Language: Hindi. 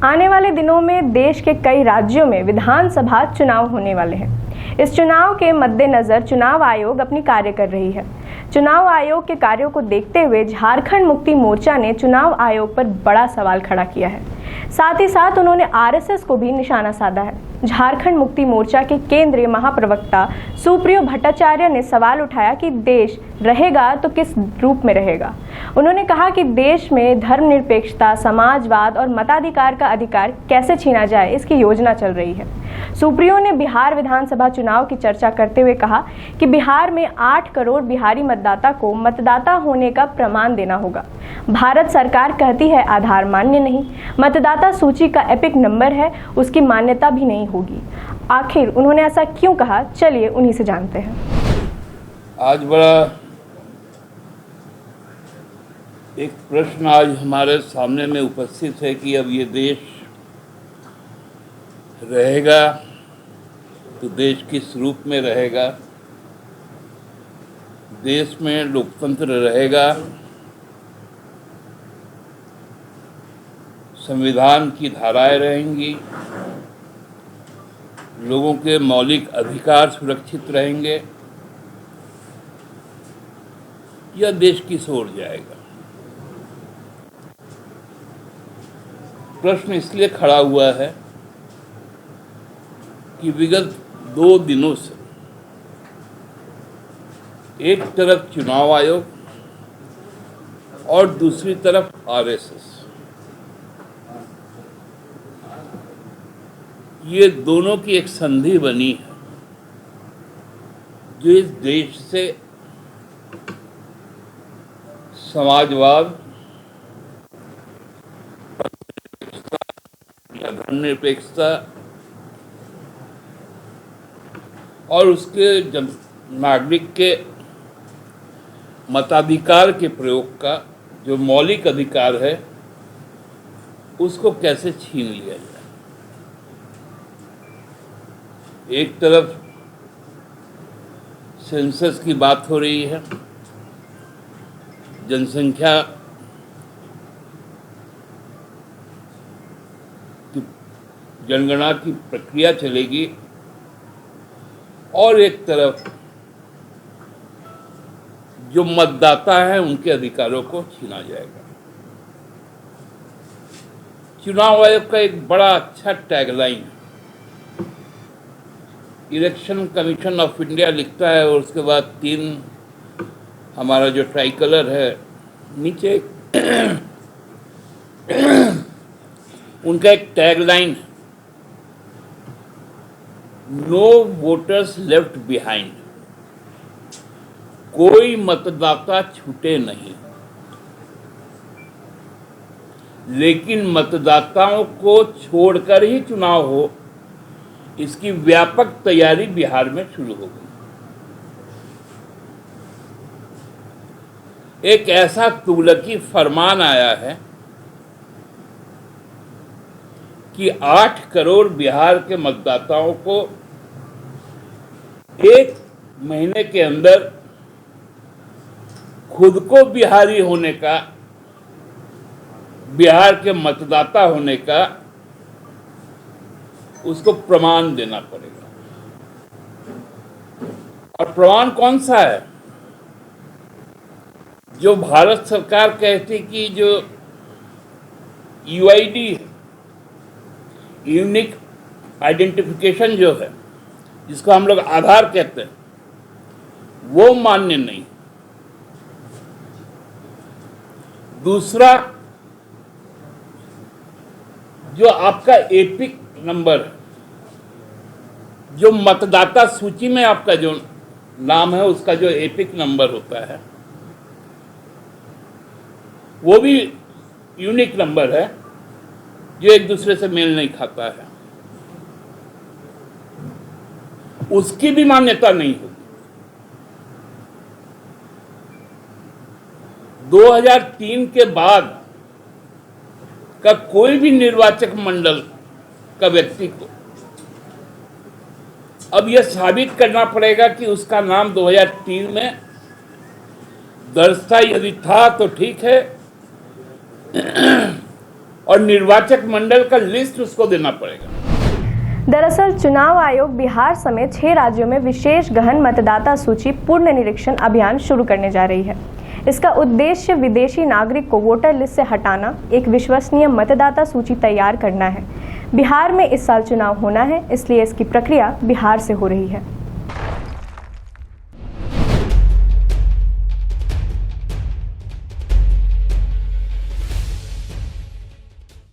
आने वाले दिनों में देश के कई राज्यों में विधानसभा चुनाव होने वाले हैं। इस चुनाव के मद्देनजर चुनाव आयोग अपनी कार्य कर रही है। चुनाव आयोग के कार्यों को देखते हुए झारखंड मुक्ति मोर्चा ने चुनाव आयोग पर बड़ा सवाल खड़ा किया है। साथ ही साथ उन्होंने आरएसएस को भी निशाना साधा है। झारखंड मुक्ति मोर्चा के केंद्रीय महाप्रवक्ता सुप्रियो भट्टाचार्य ने सवाल उठाया कि देश रहेगा तो किस रूप में रहेगा। उन्होंने कहा कि देश में धर्मनिरपेक्षता, समाजवाद और मताधिकार का अधिकार कैसे छीना जाए, इसकी योजना चल रही है। सुप्रियो ने बिहार विधानसभा चुनाव की चर्चा करते हुए कहा कि बिहार में 8 करोड़ बिहारी मतदाता को मतदाता होने का प्रमाण देना होगा। भारत सरकार कहती है आधार मान्य नहीं, मतदाता सूची का एपिक नंबर है, उसकी मान्यता भी नहीं होगी। आखिर उन्होंने ऐसा क्यों कहा, चलिए उन्हीं से जानते हैं। आज बड़ा एक प्रश्न आज हमारे सामने में उपस्थित है कि अब ये देश रहेगा तो देश किस रूप में रहेगा, देश में लोकतंत्र रहेगा, संविधान की धाराएं रहेंगी, लोगों के मौलिक अधिकार सुरक्षित रहेंगे, यह देश किस ओर जाएगा। प्रश्न इसलिए खड़ा हुआ है कि विगत 2 दिनों से एक तरफ चुनाव आयोग और दूसरी तरफ आरएसएस, ये दोनों की एक संधि बनी है जो इस देश से समाजवाद या धर्मनिरपेक्षता और उसके नागरिक के मताधिकार के प्रयोग का जो मौलिक अधिकार है उसको कैसे छीन लिया जाए। एक तरफ सेंसस की बात हो रही है, जनसंख्या की जनगणना की प्रक्रिया चलेगी, और एक तरफ जो मतदाता हैं उनके अधिकारों को छीना जाएगा। चुनाव आयोग का एक बड़ा अच्छा टैगलाइन है, इलेक्शन कमीशन ऑफ इंडिया लिखता है और उसके बाद 3 हमारा जो ट्राई कलर है नीचे उनका एक टैगलाइन है, नो वोटर्स लेफ्ट बिहाइंड, कोई मतदाता छूटे नहीं। लेकिन मतदाताओं को छोड़कर ही चुनाव हो, इसकी व्यापक तैयारी बिहार में शुरू हो गई। एक ऐसा तुगलकी फरमान आया है कि 8 करोड़ बिहार के मतदाताओं को 1 महीने के अंदर खुद को बिहारी होने का, बिहार के मतदाता होने का उसको प्रमाण देना पड़ेगा। और प्रमाण कौन सा है? जो भारत सरकार कहती कि जो यूआईडी है, यूनिक आइडेंटिफिकेशन जो है, जिसको हम लोग आधार कहते हैं, वो मान्य नहीं। दूसरा, जो आपका एपिक नंबर है, जो मतदाता सूची में आपका जो नाम है उसका जो एपिक नंबर होता है, वो भी यूनिक नंबर है जो एक दूसरे से मेल नहीं खाता है, उसकी भी मान्यता नहीं होगी। 2003 के बाद का कोई भी निर्वाचक मंडल का व्यक्ति को अब यह साबित करना पड़ेगा कि उसका नाम 2003 में दर्ज था। यदि था तो ठीक है, और निर्वाचक मंडल का लिस्ट उसको देना पड़ेगा। दरअसल चुनाव आयोग बिहार समेत 6 राज्यों में विशेष गहन मतदाता सूची पूर्ण निरीक्षण अभियान शुरू करने जा रही है। इसका उद्देश्य विदेशी नागरिक को वोटर लिस्ट से हटाना, एक विश्वसनीय मतदाता सूची तैयार करना है। बिहार में इस साल चुनाव होना है, इसलिए इसकी प्रक्रिया बिहार से हो रही है।